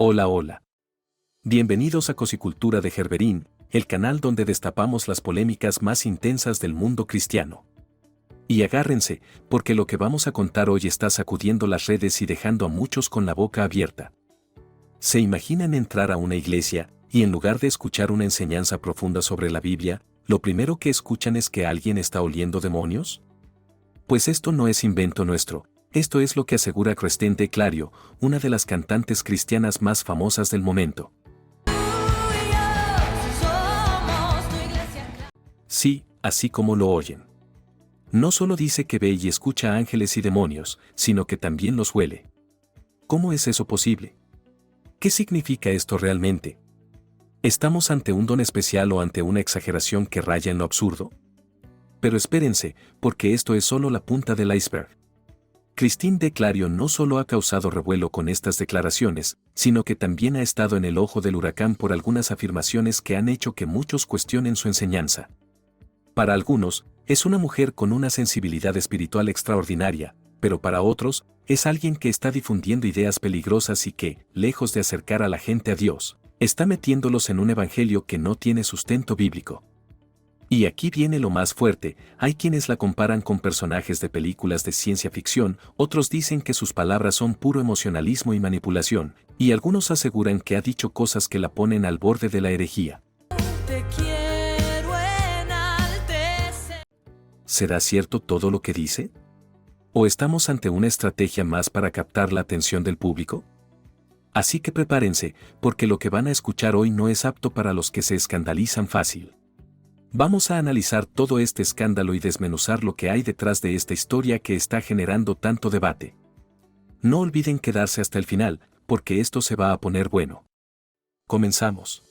Hola, hola. Bienvenidos a Cosicultura de Gerberín, el canal donde destapamos las polémicas más intensas del mundo cristiano. Y agárrense, porque lo que vamos a contar hoy está sacudiendo las redes y dejando a muchos con la boca abierta. ¿Se imaginan entrar a una iglesia, y en lugar de escuchar una enseñanza profunda sobre la Biblia, lo primero que escuchan es que alguien está oliendo demonios? Pues esto no es invento nuestro. Esto es lo que asegura Christine de Clario, una de las cantantes cristianas más famosas del momento. Sí, así como lo oyen. No solo dice que ve y escucha ángeles y demonios, sino que también los huele. ¿Cómo es eso posible? ¿Qué significa esto realmente? ¿Estamos ante un don especial o ante una exageración que raya en lo absurdo? Pero espérense, porque esto es solo la punta del iceberg. Christine de Clario no solo ha causado revuelo con estas declaraciones, sino que también ha estado en el ojo del huracán por algunas afirmaciones que han hecho que muchos cuestionen su enseñanza. Para algunos, es una mujer con una sensibilidad espiritual extraordinaria, pero para otros, es alguien que está difundiendo ideas peligrosas y que, lejos de acercar a la gente a Dios, está metiéndolos en un evangelio que no tiene sustento bíblico. Y aquí viene lo más fuerte, hay quienes la comparan con personajes de películas de ciencia ficción, otros dicen que sus palabras son puro emocionalismo y manipulación, y algunos aseguran que ha dicho cosas que la ponen al borde de la herejía. ¿Será cierto todo lo que dice? ¿O estamos ante una estrategia más para captar la atención del público? Así que prepárense, porque lo que van a escuchar hoy no es apto para los que se escandalizan fácil. Vamos a analizar todo este escándalo y desmenuzar lo que hay detrás de esta historia que está generando tanto debate. No olviden quedarse hasta el final, porque esto se va a poner bueno. Comenzamos.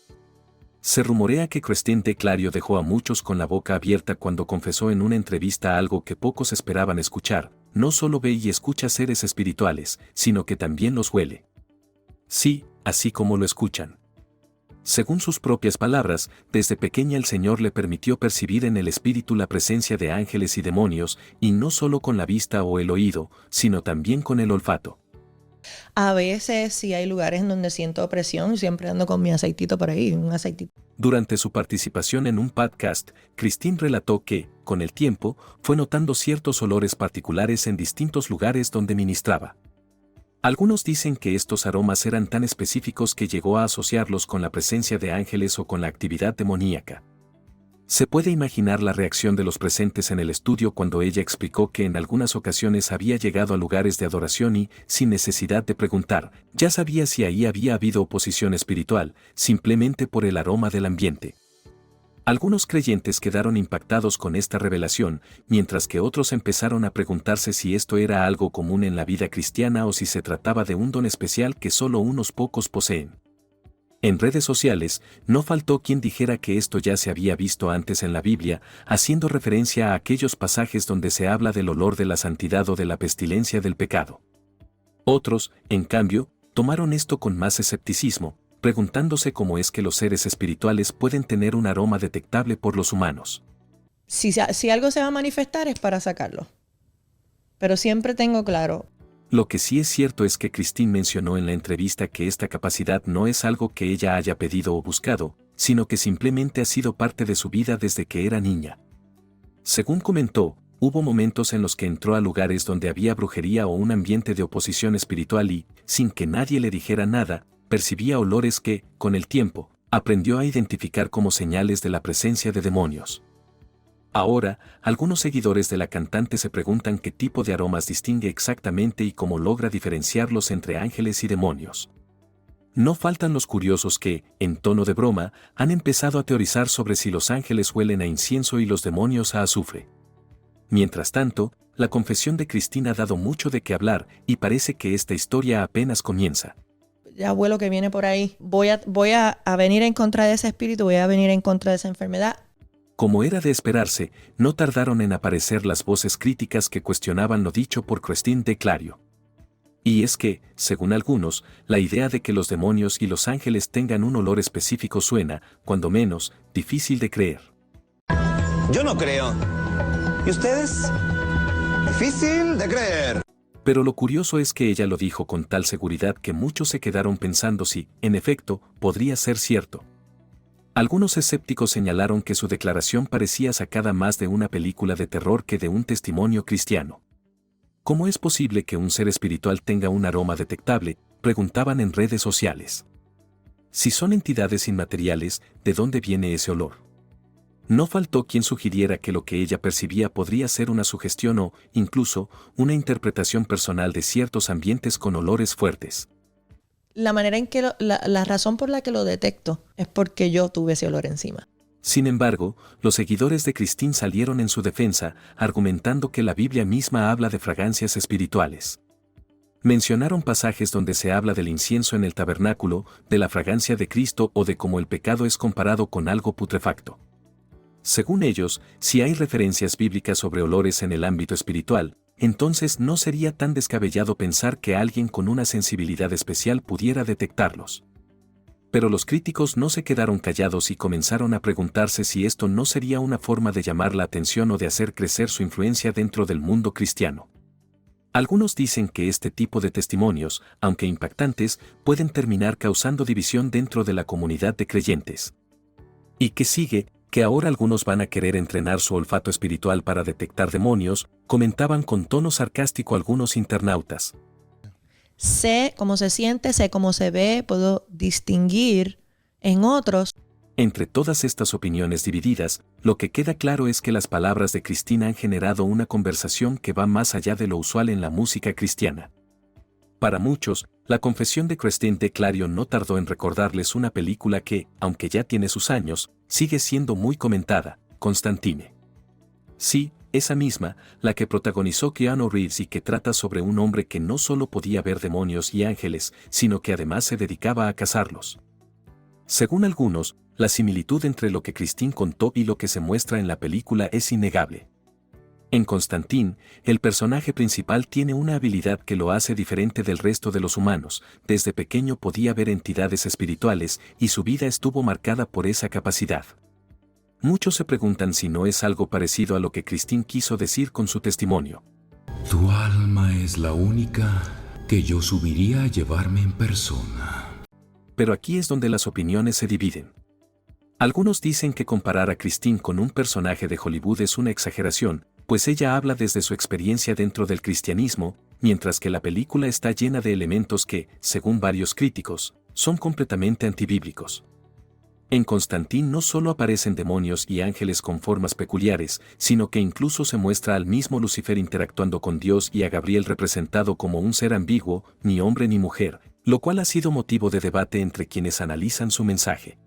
Se rumorea que Christine de Clario dejó a muchos con la boca abierta cuando confesó en una entrevista algo que pocos esperaban escuchar: no solo ve y escucha seres espirituales, sino que también los huele. Sí, así como lo escuchan. Según sus propias palabras, desde pequeña el Señor le permitió percibir en el espíritu la presencia de ángeles y demonios, y no solo con la vista o el oído, sino también con el olfato. A veces sí hay lugares en donde siento opresión, siempre ando con mi aceitito por ahí, un aceitito. Durante su participación en un podcast, Christine relató que, con el tiempo, fue notando ciertos olores particulares en distintos lugares donde ministraba. Algunos dicen que estos aromas eran tan específicos que llegó a asociarlos con la presencia de ángeles o con la actividad demoníaca. Se puede imaginar la reacción de los presentes en el estudio cuando ella explicó que en algunas ocasiones había llegado a lugares de adoración y, sin necesidad de preguntar, ya sabía si ahí había habido oposición espiritual, simplemente por el aroma del ambiente. Algunos creyentes quedaron impactados con esta revelación, mientras que otros empezaron a preguntarse si esto era algo común en la vida cristiana o si se trataba de un don especial que solo unos pocos poseen. En redes sociales, no faltó quien dijera que esto ya se había visto antes en la Biblia, haciendo referencia a aquellos pasajes donde se habla del olor de la santidad o de la pestilencia del pecado. Otros, en cambio, tomaron esto con más escepticismo, preguntándose cómo es que los seres espirituales pueden tener un aroma detectable por los humanos. Si algo se va a manifestar es para sacarlo. Pero siempre tengo claro. Lo que sí es cierto es que Christine mencionó en la entrevista que esta capacidad no es algo que ella haya pedido o buscado, sino que simplemente ha sido parte de su vida desde que era niña. Según comentó, hubo momentos en los que entró a lugares donde había brujería o un ambiente de oposición espiritual y, sin que nadie le dijera nada, percibía olores que, con el tiempo, aprendió a identificar como señales de la presencia de demonios. Ahora, algunos seguidores de la cantante se preguntan qué tipo de aromas distingue exactamente y cómo logra diferenciarlos entre ángeles y demonios. No faltan los curiosos que, en tono de broma, han empezado a teorizar sobre si los ángeles huelen a incienso y los demonios a azufre. Mientras tanto, la confesión de Christine ha dado mucho de qué hablar y parece que esta historia apenas comienza. Ya abuelo que viene por ahí, voy a venir en contra de ese espíritu, voy a venir en contra de esa enfermedad. Como era de esperarse, no tardaron en aparecer las voces críticas que cuestionaban lo dicho por Christine de Clario. Y es que, según algunos, la idea de que los demonios y los ángeles tengan un olor específico suena, cuando menos, difícil de creer. Yo no creo. ¿Y ustedes? Difícil de creer. Pero lo curioso es que ella lo dijo con tal seguridad que muchos se quedaron pensando si, en efecto, podría ser cierto. Algunos escépticos señalaron que su declaración parecía sacada más de una película de terror que de un testimonio cristiano. ¿Cómo es posible que un ser espiritual tenga un aroma detectable?, preguntaban en redes sociales. Si son entidades inmateriales, ¿de dónde viene ese olor? No faltó quien sugiriera que lo que ella percibía podría ser una sugestión o, incluso, una interpretación personal de ciertos ambientes con olores fuertes. La manera en que la razón por la que lo detecto es porque yo tuve ese olor encima. Sin embargo, los seguidores de Christine salieron en su defensa, argumentando que la Biblia misma habla de fragancias espirituales. Mencionaron pasajes donde se habla del incienso en el tabernáculo, de la fragancia de Cristo o de cómo el pecado es comparado con algo putrefacto. Según ellos, si hay referencias bíblicas sobre olores en el ámbito espiritual, entonces no sería tan descabellado pensar que alguien con una sensibilidad especial pudiera detectarlos. Pero los críticos no se quedaron callados y comenzaron a preguntarse si esto no sería una forma de llamar la atención o de hacer crecer su influencia dentro del mundo cristiano. Algunos dicen que este tipo de testimonios, aunque impactantes, pueden terminar causando división dentro de la comunidad de creyentes. ¿Y qué sigue? Que ahora algunos van a querer entrenar su olfato espiritual para detectar demonios, comentaban con tono sarcástico algunos internautas. Sé cómo se siente, sé cómo se ve, puedo distinguir en otros. Entre todas estas opiniones divididas, lo que queda claro es que las palabras de Christine han generado una conversación que va más allá de lo usual en la música cristiana. Para muchos, la confesión de Christine de Clarion no tardó en recordarles una película que, aunque ya tiene sus años, sigue siendo muy comentada, Constantine. Sí, esa misma, la que protagonizó Keanu Reeves y que trata sobre un hombre que no solo podía ver demonios y ángeles, sino que además se dedicaba a cazarlos. Según algunos, la similitud entre lo que Christine contó y lo que se muestra en la película es innegable. En Constantine, el personaje principal tiene una habilidad que lo hace diferente del resto de los humanos. Desde pequeño podía ver entidades espirituales y su vida estuvo marcada por esa capacidad. Muchos se preguntan si no es algo parecido a lo que Christine quiso decir con su testimonio. Tu alma es la única que yo subiría a llevarme en persona. Pero aquí es donde las opiniones se dividen. Algunos dicen que comparar a Christine con un personaje de Hollywood es una exageración, pues ella habla desde su experiencia dentro del cristianismo, mientras que la película está llena de elementos que, según varios críticos, son completamente antibíblicos. En Constantine no solo aparecen demonios y ángeles con formas peculiares, sino que incluso se muestra al mismo Lucifer interactuando con Dios y a Gabriel representado como un ser ambiguo, ni hombre ni mujer, lo cual ha sido motivo de debate entre quienes analizan su mensaje.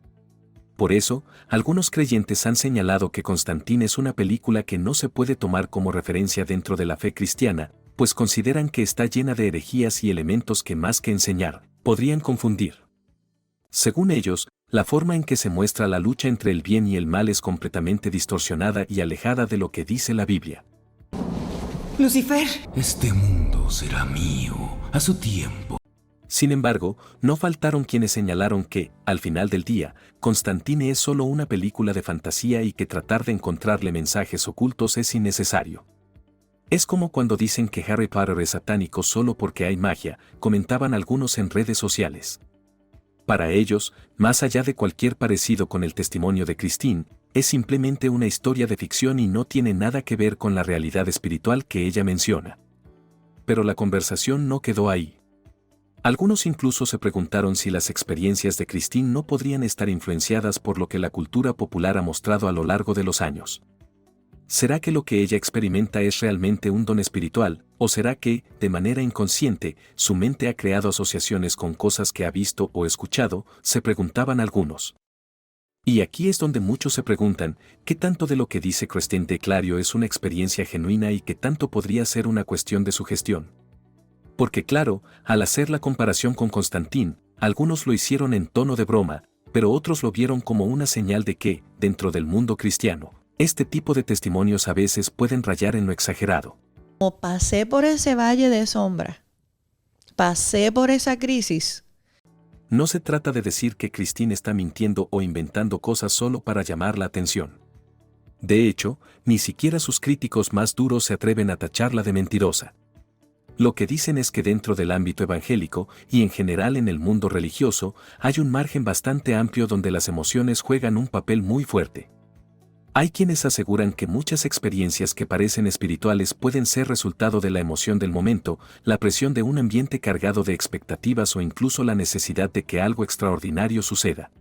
Por eso, algunos creyentes han señalado que Constantine es una película que no se puede tomar como referencia dentro de la fe cristiana, pues consideran que está llena de herejías y elementos que más que enseñar, podrían confundir. Según ellos, la forma en que se muestra la lucha entre el bien y el mal es completamente distorsionada y alejada de lo que dice la Biblia. Lucifer. Este mundo será mío a su tiempo. Sin embargo, no faltaron quienes señalaron que, al final del día, Constantine es solo una película de fantasía y que tratar de encontrarle mensajes ocultos es innecesario. Es como cuando dicen que Harry Potter es satánico solo porque hay magia, comentaban algunos en redes sociales. Para ellos, más allá de cualquier parecido con el testimonio de Christine, es simplemente una historia de ficción y no tiene nada que ver con la realidad espiritual que ella menciona. Pero la conversación no quedó ahí. Algunos incluso se preguntaron si las experiencias de Christine no podrían estar influenciadas por lo que la cultura popular ha mostrado a lo largo de los años. ¿Será que lo que ella experimenta es realmente un don espiritual, o será que, de manera inconsciente, su mente ha creado asociaciones con cosas que ha visto o escuchado?, se preguntaban algunos. Y aquí es donde muchos se preguntan, ¿qué tanto de lo que dice Christine de Clario es una experiencia genuina y qué tanto podría ser una cuestión de sugestión? Porque claro, al hacer la comparación con Constantine, algunos lo hicieron en tono de broma, pero otros lo vieron como una señal de que, dentro del mundo cristiano, este tipo de testimonios a veces pueden rayar en lo exagerado. Como pasé por ese valle de sombra, pasé por esa crisis. No se trata de decir que Christine está mintiendo o inventando cosas solo para llamar la atención. De hecho, ni siquiera sus críticos más duros se atreven a tacharla de mentirosa. Lo que dicen es que dentro del ámbito evangélico, y en general en el mundo religioso, hay un margen bastante amplio donde las emociones juegan un papel muy fuerte. Hay quienes aseguran que muchas experiencias que parecen espirituales pueden ser resultado de la emoción del momento, la presión de un ambiente cargado de expectativas o incluso la necesidad de que algo extraordinario suceda.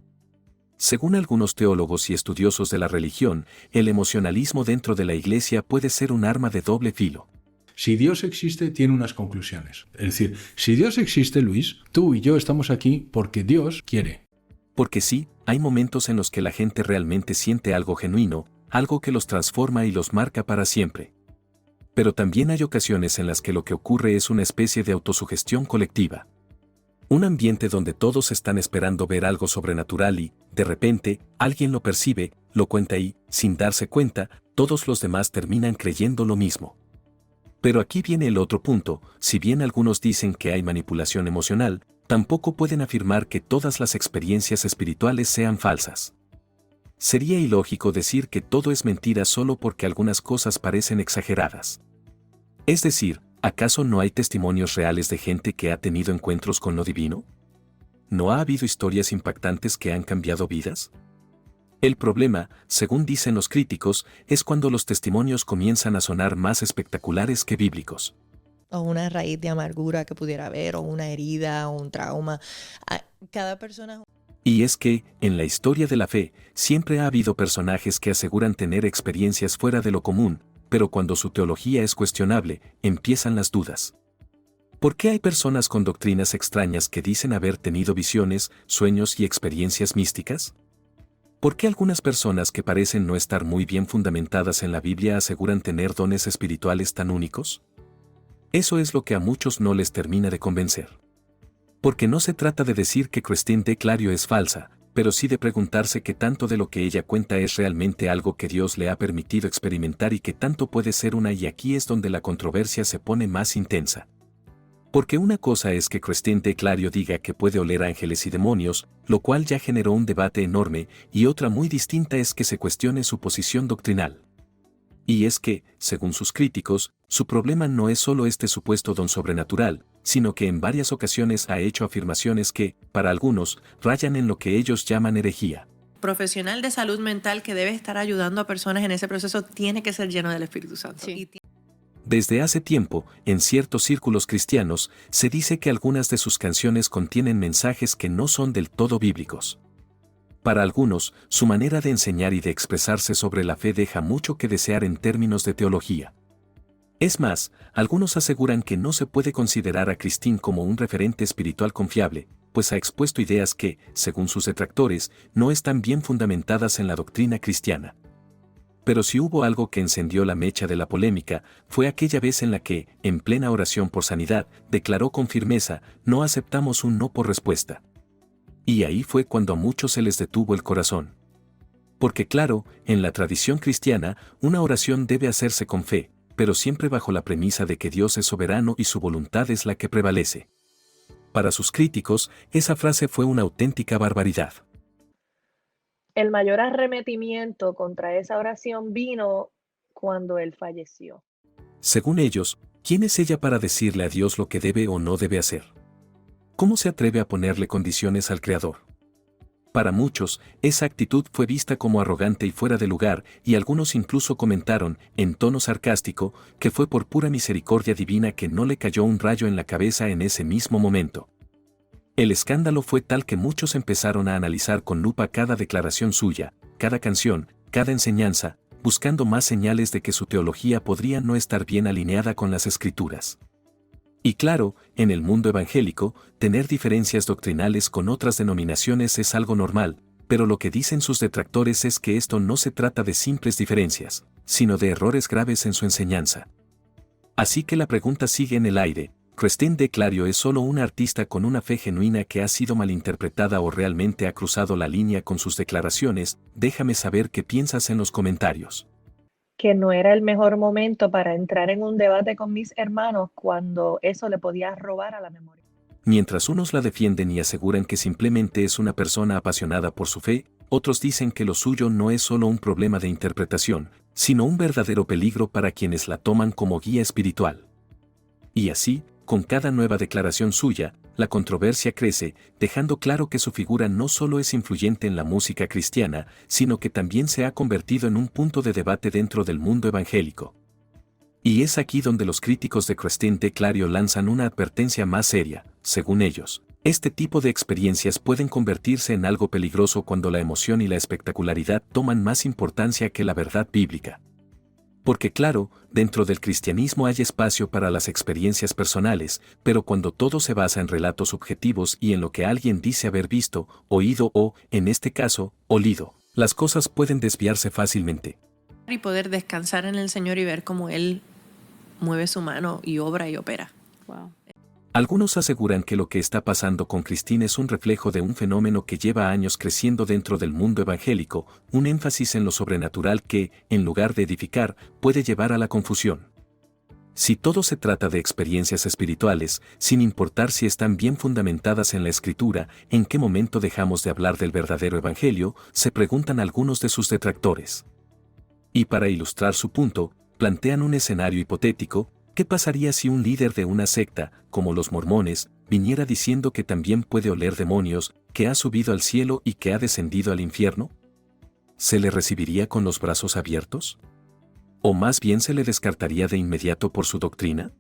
Según algunos teólogos y estudiosos de la religión, el emocionalismo dentro de la Iglesia puede ser un arma de doble filo. Si Dios existe, tiene unas conclusiones. Es decir, si Dios existe, Luis, tú y yo estamos aquí porque Dios quiere. Porque sí, hay momentos en los que la gente realmente siente algo genuino, algo que los transforma y los marca para siempre. Pero también hay ocasiones en las que lo que ocurre es una especie de autosugestión colectiva. Un ambiente donde todos están esperando ver algo sobrenatural y, de repente, alguien lo percibe, lo cuenta y, sin darse cuenta, todos los demás terminan creyendo lo mismo. Pero aquí viene el otro punto: si bien algunos dicen que hay manipulación emocional, tampoco pueden afirmar que todas las experiencias espirituales sean falsas. Sería ilógico decir que todo es mentira solo porque algunas cosas parecen exageradas. Es decir, ¿acaso no hay testimonios reales de gente que ha tenido encuentros con lo divino? ¿No ha habido historias impactantes que han cambiado vidas? El problema, según dicen los críticos, es cuando los testimonios comienzan a sonar más espectaculares que bíblicos. O una raíz de amargura que pudiera haber, o una herida, o un trauma. Cada persona... Y es que, en la historia de la fe, siempre ha habido personajes que aseguran tener experiencias fuera de lo común, pero cuando su teología es cuestionable, empiezan las dudas. ¿Por qué hay personas con doctrinas extrañas que dicen haber tenido visiones, sueños y experiencias místicas? ¿Por qué algunas personas que parecen no estar muy bien fundamentadas en la Biblia aseguran tener dones espirituales tan únicos? Eso es lo que a muchos no les termina de convencer. Porque no se trata de decir que Christine D. Clario es falsa, pero sí de preguntarse qué tanto de lo que ella cuenta es realmente algo que Dios le ha permitido experimentar y qué tanto puede ser y aquí es donde la controversia se pone más intensa. Porque una cosa es que Christine D. Clario diga que puede oler ángeles y demonios, lo cual ya generó un debate enorme, y otra muy distinta es que se cuestione su posición doctrinal. Y es que, según sus críticos, su problema no es solo este supuesto don sobrenatural, sino que en varias ocasiones ha hecho afirmaciones que, para algunos, rayan en lo que ellos llaman herejía. Profesional de salud mental que debe estar ayudando a personas en ese proceso tiene que ser lleno del Espíritu Santo. Sí. Desde hace tiempo, en ciertos círculos cristianos, se dice que algunas de sus canciones contienen mensajes que no son del todo bíblicos. Para algunos, su manera de enseñar y de expresarse sobre la fe deja mucho que desear en términos de teología. Es más, algunos aseguran que no se puede considerar a Christine como un referente espiritual confiable, pues ha expuesto ideas que, según sus detractores, no están bien fundamentadas en la doctrina cristiana. Pero si hubo algo que encendió la mecha de la polémica, fue aquella vez en la que, en plena oración por sanidad, declaró con firmeza: no aceptamos un no por respuesta. Y ahí fue cuando a muchos se les detuvo el corazón. Porque claro, en la tradición cristiana, una oración debe hacerse con fe, pero siempre bajo la premisa de que Dios es soberano y su voluntad es la que prevalece. Para sus críticos, esa frase fue una auténtica barbaridad. El mayor arremetimiento contra esa oración vino cuando él falleció. Según ellos, ¿quién es ella para decirle a Dios lo que debe o no debe hacer? ¿Cómo se atreve a ponerle condiciones al Creador? Para muchos, esa actitud fue vista como arrogante y fuera de lugar, y algunos incluso comentaron, en tono sarcástico, que fue por pura misericordia divina que no le cayó un rayo en la cabeza en ese mismo momento. El escándalo fue tal que muchos empezaron a analizar con lupa cada declaración suya, cada canción, cada enseñanza, buscando más señales de que su teología podría no estar bien alineada con las Escrituras. Y claro, en el mundo evangélico, tener diferencias doctrinales con otras denominaciones es algo normal, pero lo que dicen sus detractores es que esto no se trata de simples diferencias, sino de errores graves en su enseñanza. Así que la pregunta sigue en el aire: ¿Christine D. Clario es solo una artista con una fe genuina que ha sido malinterpretada o realmente ha cruzado la línea con sus declaraciones? Déjame saber qué piensas en los comentarios. Que no era el mejor momento para entrar en un debate con mis hermanos cuando eso le podía robar a la memoria. Mientras unos la defienden y aseguran que simplemente es una persona apasionada por su fe, otros dicen que lo suyo no es solo un problema de interpretación, sino un verdadero peligro para quienes la toman como guía espiritual. Y así, con cada nueva declaración suya, la controversia crece, dejando claro que su figura no solo es influyente en la música cristiana, sino que también se ha convertido en un punto de debate dentro del mundo evangélico. Y es aquí donde los críticos de Christine de Clario lanzan una advertencia más seria. Según ellos, este tipo de experiencias pueden convertirse en algo peligroso cuando la emoción y la espectacularidad toman más importancia que la verdad bíblica. Porque claro, dentro del cristianismo hay espacio para las experiencias personales, pero cuando todo se basa en relatos subjetivos y en lo que alguien dice haber visto, oído o, en este caso, olido, las cosas pueden desviarse fácilmente. Y poder descansar en el Señor y ver cómo Él mueve su mano y obra y opera. Wow. Algunos aseguran que lo que está pasando con Christine es un reflejo de un fenómeno que lleva años creciendo dentro del mundo evangélico, un énfasis en lo sobrenatural que, en lugar de edificar, puede llevar a la confusión. Si todo se trata de experiencias espirituales, sin importar si están bien fundamentadas en la Escritura, ¿en qué momento dejamos de hablar del verdadero evangelio?, se preguntan algunos de sus detractores. Y para ilustrar su punto, plantean un escenario hipotético. ¿Qué pasaría si un líder de una secta, como los mormones, viniera diciendo que también puede oler demonios, que ha subido al cielo y que ha descendido al infierno? ¿Se le recibiría con los brazos abiertos? ¿O más bien se le descartaría de inmediato por su doctrina?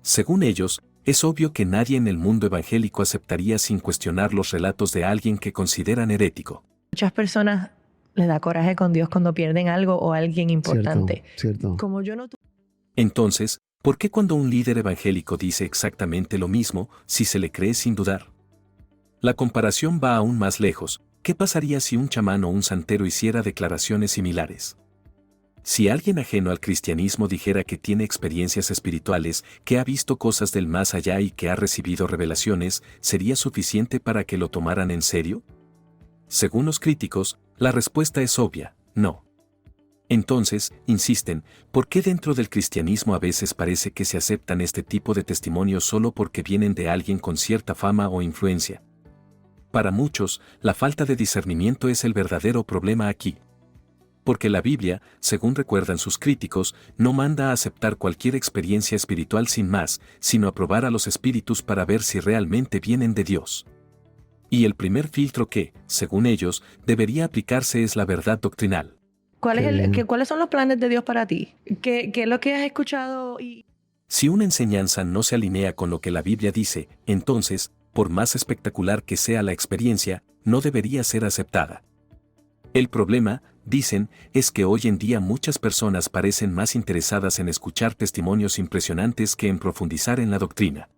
Según ellos, es obvio que nadie en el mundo evangélico aceptaría sin cuestionar los relatos de alguien que consideran herético. Muchas personas les da coraje con Dios cuando pierden algo o alguien importante. Cierto. Como yo no Entonces, ¿por qué cuando un líder evangélico dice exactamente lo mismo, si se le cree sin dudar? La comparación va aún más lejos. ¿Qué pasaría si un chamán o un santero hiciera declaraciones similares? Si alguien ajeno al cristianismo dijera que tiene experiencias espirituales, que ha visto cosas del más allá y que ha recibido revelaciones, ¿sería suficiente para que lo tomaran en serio? Según los críticos, la respuesta es obvia, no. Entonces, insisten, ¿por qué dentro del cristianismo a veces parece que se aceptan este tipo de testimonios solo porque vienen de alguien con cierta fama o influencia? Para muchos, la falta de discernimiento es el verdadero problema aquí. Porque la Biblia, según recuerdan sus críticos, no manda a aceptar cualquier experiencia espiritual sin más, sino a probar a los espíritus para ver si realmente vienen de Dios. Y el primer filtro que, según ellos, debería aplicarse es la verdad doctrinal. ¿Cuáles son los planes de Dios para ti? ¿Qué es lo que has escuchado? Si una enseñanza no se alinea con lo que la Biblia dice, entonces, por más espectacular que sea la experiencia, no debería ser aceptada. El problema, dicen, es que hoy en día muchas personas parecen más interesadas en escuchar testimonios impresionantes que en profundizar en la doctrina.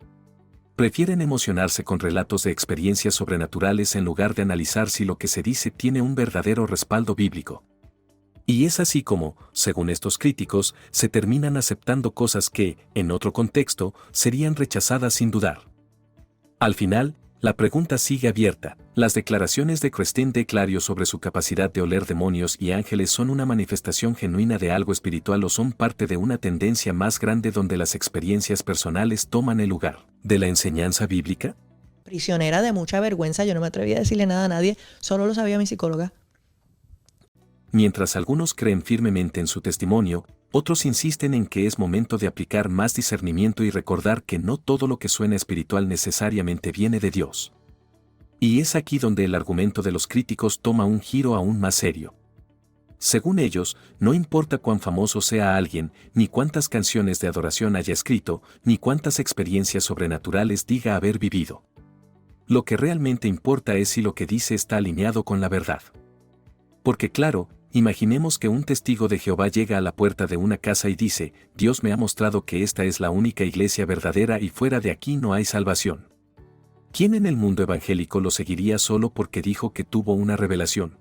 Prefieren emocionarse con relatos de experiencias sobrenaturales en lugar de analizar si lo que se dice tiene un verdadero respaldo bíblico. Y es así como, según estos críticos, se terminan aceptando cosas que, en otro contexto, serían rechazadas sin dudar. Al final, la pregunta sigue abierta. Las declaraciones de Christine de Clario sobre su capacidad de oler demonios y ángeles son una manifestación genuina de algo espiritual o son parte de una tendencia más grande donde las experiencias personales toman el lugar de la enseñanza bíblica. Prisionera de mucha vergüenza, yo no me atreví a decirle nada a nadie, solo lo sabía mi psicóloga. Mientras algunos creen firmemente en su testimonio, otros insisten en que es momento de aplicar más discernimiento y recordar que no todo lo que suena espiritual necesariamente viene de Dios. Y es aquí donde el argumento de los críticos toma un giro aún más serio. Según ellos, no importa cuán famoso sea alguien, ni cuántas canciones de adoración haya escrito, ni cuántas experiencias sobrenaturales diga haber vivido. Lo que realmente importa es si lo que dice está alineado con la verdad. Porque claro, imaginemos que un testigo de Jehová llega a la puerta de una casa y dice, Dios me ha mostrado que esta es la única iglesia verdadera y fuera de aquí no hay salvación. ¿Quién en el mundo evangélico lo seguiría solo porque dijo que tuvo una revelación?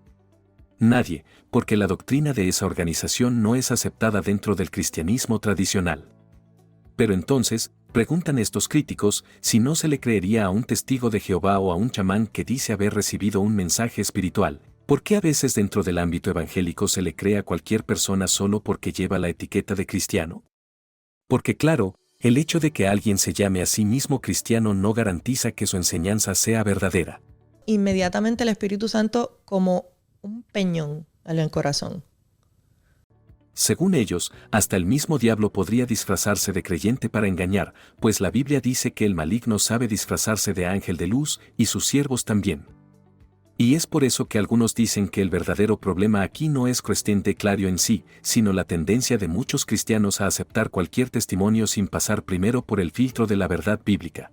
Nadie, porque la doctrina de esa organización no es aceptada dentro del cristianismo tradicional. Pero entonces, preguntan estos críticos, si no se le creería a un testigo de Jehová o a un chamán que dice haber recibido un mensaje espiritual. ¿Por qué a veces dentro del ámbito evangélico se le cree a cualquier persona solo porque lleva la etiqueta de cristiano? Porque claro, el hecho de que alguien se llame a sí mismo cristiano no garantiza que su enseñanza sea verdadera. Inmediatamente el Espíritu Santo como un peñón en el corazón. Según ellos, hasta el mismo diablo podría disfrazarse de creyente para engañar, pues la Biblia dice que el maligno sabe disfrazarse de ángel de luz y sus siervos también. Y es por eso que algunos dicen que el verdadero problema aquí no es Christine de Clario en sí, sino la tendencia de muchos cristianos a aceptar cualquier testimonio sin pasar primero por el filtro de la verdad bíblica.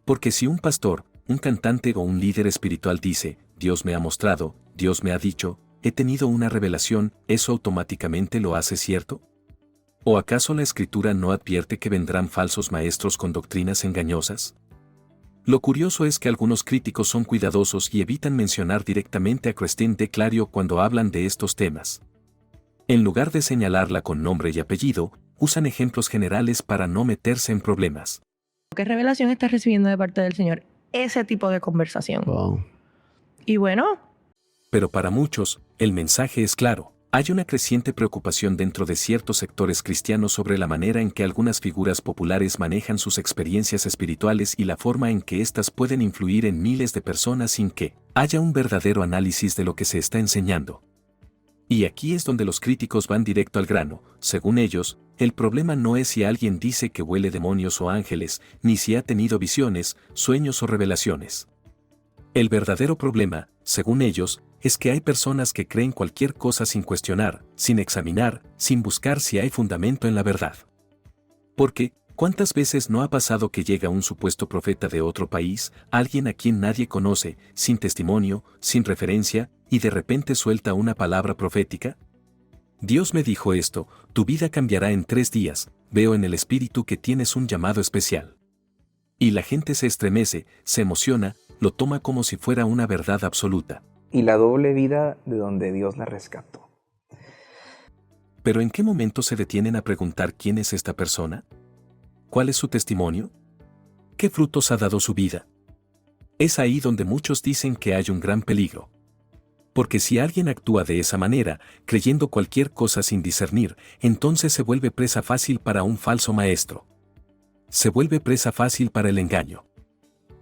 Porque si un pastor, un cantante o un líder espiritual dice, Dios me ha mostrado, Dios me ha dicho, he tenido una revelación, ¿eso automáticamente lo hace cierto? ¿O acaso la Escritura no advierte que vendrán falsos maestros con doctrinas engañosas? Lo curioso es que algunos críticos son cuidadosos y evitan mencionar directamente a Christine de Clario cuando hablan de estos temas. En lugar de señalarla con nombre y apellido, usan ejemplos generales para no meterse en problemas. ¿Qué revelación estás recibiendo de parte del Señor? Ese tipo de conversación. Wow. Y bueno, Pero para muchos, el mensaje es claro. Hay una creciente preocupación dentro de ciertos sectores cristianos sobre la manera en que algunas figuras populares manejan sus experiencias espirituales y la forma en que éstas pueden influir en miles de personas sin que haya un verdadero análisis de lo que se está enseñando. Y aquí es donde los críticos van directo al grano. Según ellos, el problema no es si alguien dice que huele demonios o ángeles, ni si ha tenido visiones, sueños o revelaciones. El verdadero problema, según ellos, es que hay personas que creen cualquier cosa sin cuestionar, sin examinar, sin buscar si hay fundamento en la verdad. Porque, ¿cuántas veces no ha pasado que llega un supuesto profeta de otro país, alguien a quien nadie conoce, sin testimonio, sin referencia, y de repente suelta una palabra profética? Dios me dijo esto, tu vida cambiará en 3 días, veo en el espíritu que tienes un llamado especial. Y la gente se estremece, se emociona, lo toma como si fuera una verdad absoluta. Y la doble vida de donde Dios la rescató. ¿Pero en qué momento se detienen a preguntar quién es esta persona? ¿Cuál es su testimonio? ¿Qué frutos ha dado su vida? Es ahí donde muchos dicen que hay un gran peligro. Porque si alguien actúa de esa manera, creyendo cualquier cosa sin discernir, entonces se vuelve presa fácil para un falso maestro. Se vuelve presa fácil para el engaño.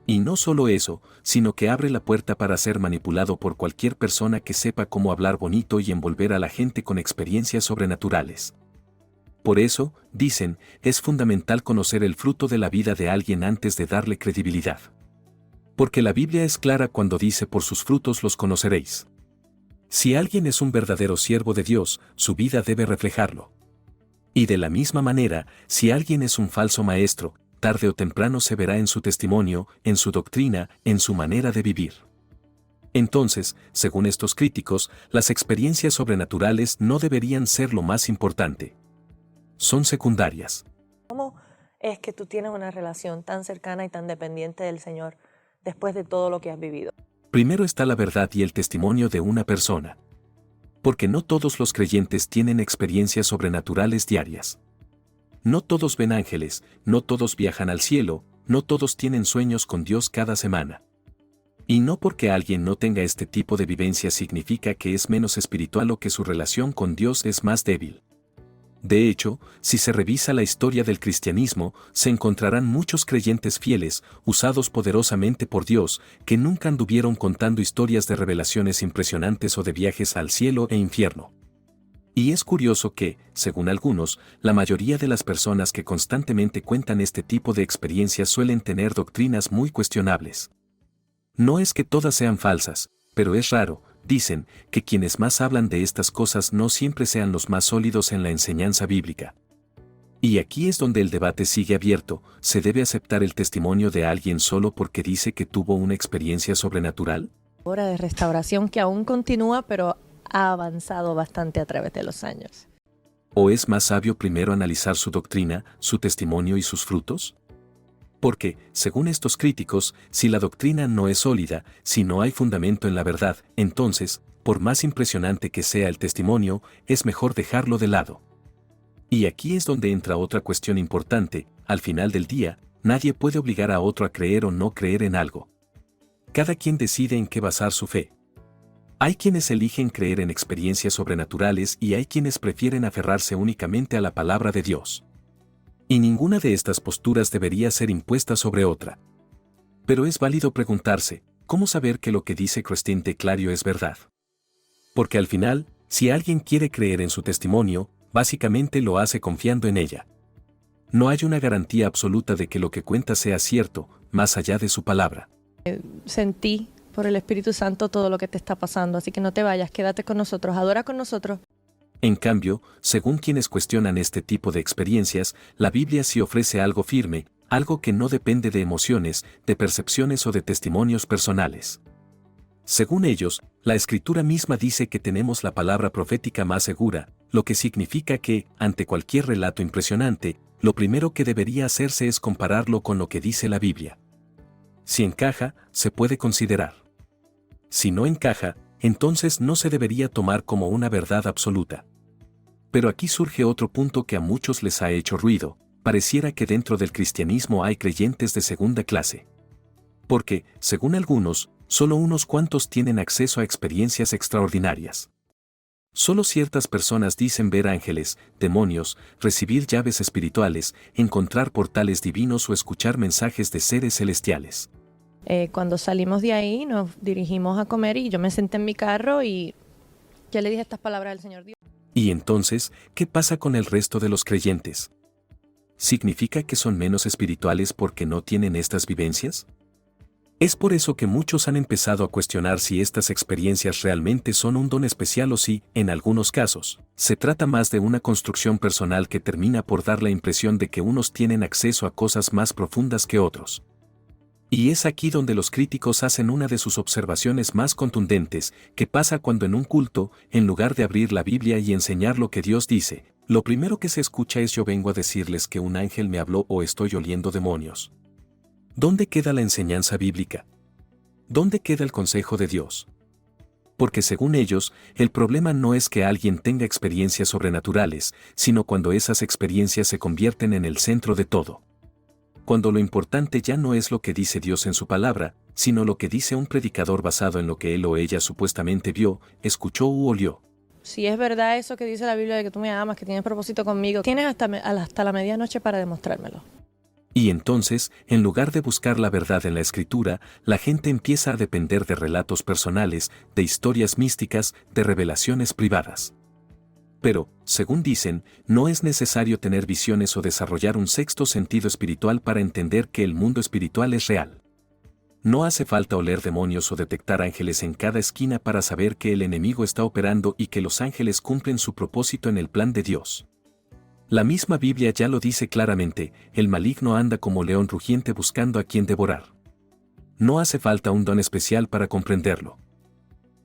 Y no solo eso, sino que abre la puerta para ser manipulado por cualquier persona que sepa cómo hablar bonito y envolver a la gente con experiencias sobrenaturales. Por eso, dicen, es fundamental conocer el fruto de la vida de alguien antes de darle credibilidad. Porque la Biblia es clara cuando dice por sus frutos los conoceréis. Si alguien es un verdadero siervo de Dios, su vida debe reflejarlo. Y de la misma manera, si alguien es un falso maestro, tarde o temprano se verá en su testimonio, en su doctrina, en su manera de vivir. Entonces, según estos críticos, las experiencias sobrenaturales no deberían ser lo más importante. Son secundarias. ¿cómo es que tú tienes una relación tan cercana y tan dependiente del Señor después de todo lo que has vivido? Primero está la verdad y el testimonio de una persona. Porque no todos los creyentes tienen experiencias sobrenaturales diarias. No todos ven ángeles, no todos viajan al cielo, no todos tienen sueños con Dios cada semana. Y no porque alguien no tenga este tipo de vivencia significa que es menos espiritual o que su relación con Dios es más débil. De hecho, si se revisa la historia del cristianismo, se encontrarán muchos creyentes fieles, usados poderosamente por Dios, que nunca anduvieron contando historias de revelaciones impresionantes o de viajes al cielo e infierno. Y es curioso que, según algunos, la mayoría de las personas que constantemente cuentan este tipo de experiencias suelen tener doctrinas muy cuestionables. No es que todas sean falsas, pero es raro, dicen, que quienes más hablan de estas cosas no siempre sean los más sólidos en la enseñanza bíblica. Y aquí es donde el debate sigue abierto, ¿se debe aceptar el testimonio de alguien solo porque dice que tuvo una experiencia sobrenatural? Hora de restauración que aún continúa, pero ha avanzado bastante a través de los años. ¿O es más sabio primero analizar su doctrina, su testimonio y sus frutos? Porque, según estos críticos, si la doctrina no es sólida, si no hay fundamento en la verdad, entonces, por más impresionante que sea el testimonio, es mejor dejarlo de lado. Y aquí es donde entra otra cuestión importante, al final del día, nadie puede obligar a otro a creer o no creer en algo. Cada quien decide en qué basar su fe. Hay quienes eligen creer en experiencias sobrenaturales y hay quienes prefieren aferrarse únicamente a la palabra de Dios. Y ninguna de estas posturas debería ser impuesta sobre otra. Pero es válido preguntarse, ¿cómo saber que lo que dice Christine de Clario es verdad? Porque al final, si alguien quiere creer en su testimonio, básicamente lo hace confiando en ella. No hay una garantía absoluta de que lo que cuenta sea cierto, más allá de su palabra. Sentí por el Espíritu Santo todo lo que te está pasando, así que no te vayas, quédate con nosotros, adora con nosotros. En cambio, según quienes cuestionan este tipo de experiencias, la Biblia sí ofrece algo firme, algo que no depende de emociones, de percepciones o de testimonios personales. Según ellos, la Escritura misma dice que tenemos la palabra profética más segura, lo que significa que, ante cualquier relato impresionante, lo primero que debería hacerse es compararlo con lo que dice la Biblia. Si encaja, se puede considerar. Si no encaja, entonces no se debería tomar como una verdad absoluta. Pero aquí surge otro punto que a muchos les ha hecho ruido: pareciera que dentro del cristianismo hay creyentes de segunda clase. Porque, según algunos, solo unos cuantos tienen acceso a experiencias extraordinarias. Solo ciertas personas dicen ver ángeles, demonios, recibir llaves espirituales, encontrar portales divinos o escuchar mensajes de seres celestiales. Cuando salimos de ahí nos dirigimos a comer y yo me senté en mi carro y ya le dije estas palabras al Señor Dios. Y entonces, ¿qué pasa con el resto de los creyentes? ¿Significa que son menos espirituales porque no tienen estas vivencias? Es por eso que muchos han empezado a cuestionar si estas experiencias realmente son un don especial o si, en algunos casos, se trata más de una construcción personal que termina por dar la impresión de que unos tienen acceso a cosas más profundas que otros. Y es aquí donde los críticos hacen una de sus observaciones más contundentes: ¿qué pasa cuando en un culto, en lugar de abrir la Biblia y enseñar lo que Dios dice, lo primero que se escucha es yo vengo a decirles que un ángel me habló o estoy oliendo demonios? ¿Dónde queda la enseñanza bíblica? ¿Dónde queda el consejo de Dios? Porque según ellos, el problema no es que alguien tenga experiencias sobrenaturales, sino cuando esas experiencias se convierten en el centro de todo. Cuando lo importante ya no es lo que dice Dios en su palabra, sino lo que dice un predicador basado en lo que él o ella supuestamente vio, escuchó u olió. Si es verdad eso que dice la Biblia de que tú me amas, que tienes propósito conmigo, tienes hasta la medianoche para demostrármelo. Y entonces, en lugar de buscar la verdad en la Escritura, la gente empieza a depender de relatos personales, de historias místicas, de revelaciones privadas. Pero, según dicen, no es necesario tener visiones o desarrollar un sexto sentido espiritual para entender que el mundo espiritual es real. No hace falta oler demonios o detectar ángeles en cada esquina para saber que el enemigo está operando y que los ángeles cumplen su propósito en el plan de Dios. La misma Biblia ya lo dice claramente: el maligno anda como león rugiente buscando a quien devorar. No hace falta un don especial para comprenderlo.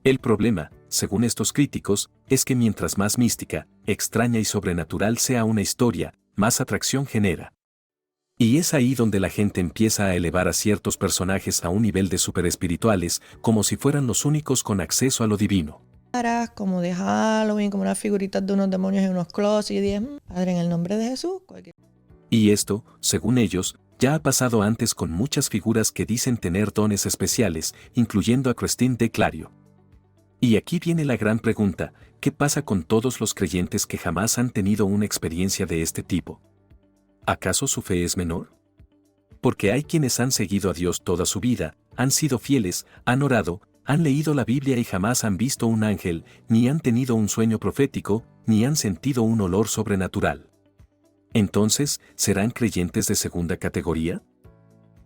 El problema, según estos críticos, es que mientras más mística, extraña y sobrenatural sea una historia, más atracción genera. Y es ahí donde la gente empieza a elevar a ciertos personajes a un nivel de superespirituales, como si fueran los únicos con acceso a lo divino. Como de Halloween, como unas figuritas de unos demonios en unos closets, y dije, Padre, en el nombre de Jesús. Y esto, según ellos, ya ha pasado antes con muchas figuras que dicen tener dones especiales, incluyendo a Christine de Clario. Y aquí viene la gran pregunta: ¿qué pasa con todos los creyentes que jamás han tenido una experiencia de este tipo? ¿Acaso su fe es menor? Porque hay quienes han seguido a Dios toda su vida, han sido fieles, han orado, han leído la Biblia y jamás han visto un ángel, ni han tenido un sueño profético, ni han sentido un olor sobrenatural. Entonces, ¿serán creyentes de segunda categoría?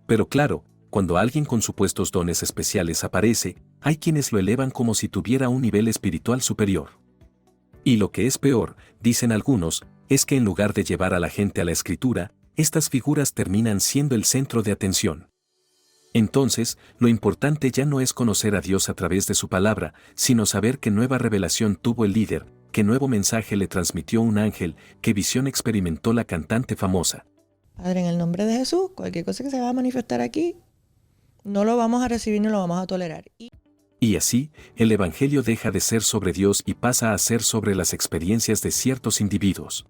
Pero claro, cuando alguien con supuestos dones especiales aparece, hay quienes lo elevan como si tuviera un nivel espiritual superior. Y lo que es peor, dicen algunos, es que en lugar de llevar a la gente a la Escritura, estas figuras terminan siendo el centro de atención. Entonces, lo importante ya no es conocer a Dios a través de su palabra, sino saber qué nueva revelación tuvo el líder, qué nuevo mensaje le transmitió un ángel, qué visión experimentó la cantante famosa. Padre, en el nombre de Jesús, cualquier cosa que se va a manifestar aquí, no lo vamos a recibir ni lo vamos a tolerar. Y así, el Evangelio deja de ser sobre Dios y pasa a ser sobre las experiencias de ciertos individuos.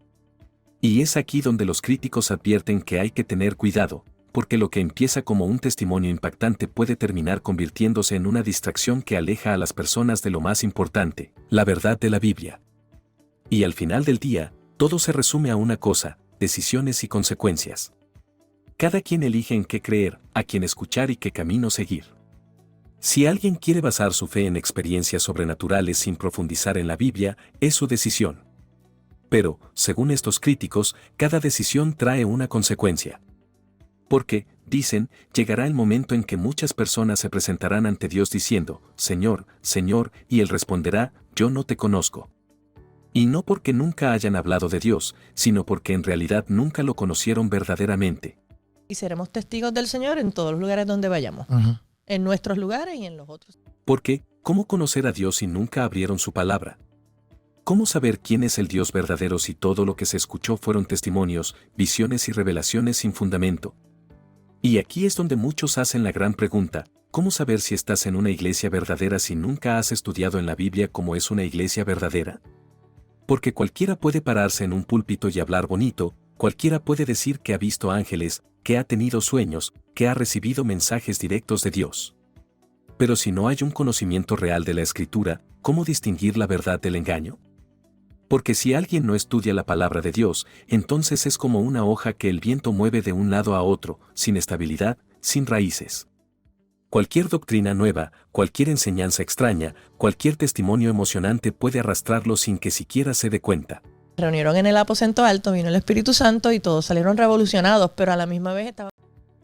Y es aquí donde los críticos advierten que hay que tener cuidado, porque lo que empieza como un testimonio impactante puede terminar convirtiéndose en una distracción que aleja a las personas de lo más importante, la verdad de la Biblia. Y al final del día, todo se resume a una cosa: decisiones y consecuencias. Cada quien elige en qué creer, a quién escuchar y qué camino seguir. Si alguien quiere basar su fe en experiencias sobrenaturales sin profundizar en la Biblia, es su decisión. Pero, según estos críticos, cada decisión trae una consecuencia. Porque, dicen, llegará el momento en que muchas personas se presentarán ante Dios diciendo, Señor, Señor, y Él responderá, yo no te conozco. Y no porque nunca hayan hablado de Dios, sino porque en realidad nunca lo conocieron verdaderamente. Y seremos testigos del Señor en todos los lugares donde vayamos. En nuestros lugares y en los otros. Porque, ¿cómo conocer a Dios si nunca abrieron su palabra? ¿Cómo saber quién es el Dios verdadero si todo lo que se escuchó fueron testimonios, visiones y revelaciones sin fundamento? Y aquí es donde muchos hacen la gran pregunta, ¿cómo saber si estás en una iglesia verdadera si nunca has estudiado en la Biblia cómo es una iglesia verdadera? Porque cualquiera puede pararse en un púlpito y hablar bonito, cualquiera puede decir que ha visto ángeles, que ha tenido sueños, que ha recibido mensajes directos de Dios. Pero si no hay un conocimiento real de la Escritura, ¿cómo distinguir la verdad del engaño? Porque si alguien no estudia la palabra de Dios, entonces es como una hoja que el viento mueve de un lado a otro, sin estabilidad, sin raíces. Cualquier doctrina nueva, cualquier enseñanza extraña, cualquier testimonio emocionante puede arrastrarlo sin que siquiera se dé cuenta. Reunieron en el aposento alto, vino el Espíritu Santo y todos salieron revolucionados, pero a la misma vez estaban...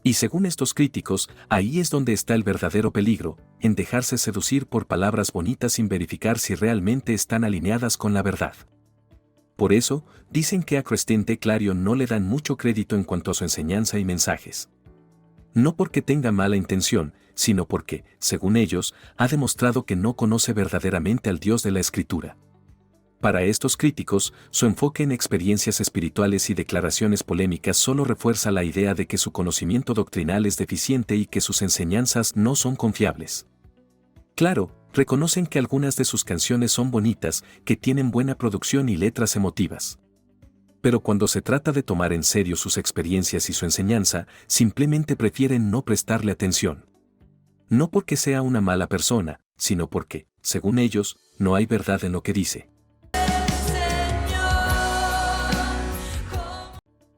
Y según estos críticos, ahí es donde está el verdadero peligro, en dejarse seducir por palabras bonitas sin verificar si realmente están alineadas con la verdad. Por eso, dicen que a Christine Clarion no le dan mucho crédito en cuanto a su enseñanza y mensajes. No porque tenga mala intención, sino porque, según ellos, ha demostrado que no conoce verdaderamente al Dios de la Escritura. Para estos críticos, su enfoque en experiencias espirituales y declaraciones polémicas solo refuerza la idea de que su conocimiento doctrinal es deficiente y que sus enseñanzas no son confiables. Claro, reconocen que algunas de sus canciones son bonitas, que tienen buena producción y letras emotivas. Pero cuando se trata de tomar en serio sus experiencias y su enseñanza, simplemente prefieren no prestarle atención. No porque sea una mala persona, sino porque, según ellos, no hay verdad en lo que dice.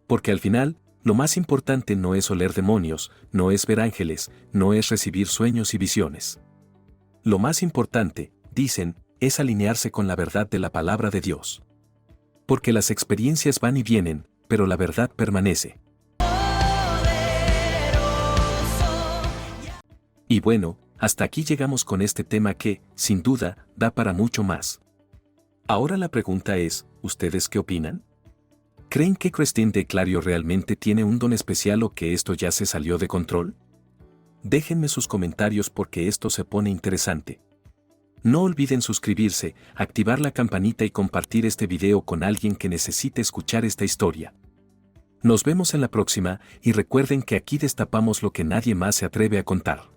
Porque al final, lo más importante no es oler demonios, no es ver ángeles, no es recibir sueños y visiones. Lo más importante, dicen, es alinearse con la verdad de la palabra de Dios. Porque las experiencias van y vienen, pero la verdad permanece. Y bueno, hasta aquí llegamos con este tema que, sin duda, da para mucho más. Ahora la pregunta es, ¿ustedes qué opinan? ¿Creen que Christine Clarion realmente tiene un don especial o que esto ya se salió de control? Déjenme sus comentarios porque esto se pone interesante. No olviden suscribirse, activar la campanita y compartir este video con alguien que necesite escuchar esta historia. Nos vemos en la próxima y recuerden que aquí destapamos lo que nadie más se atreve a contar.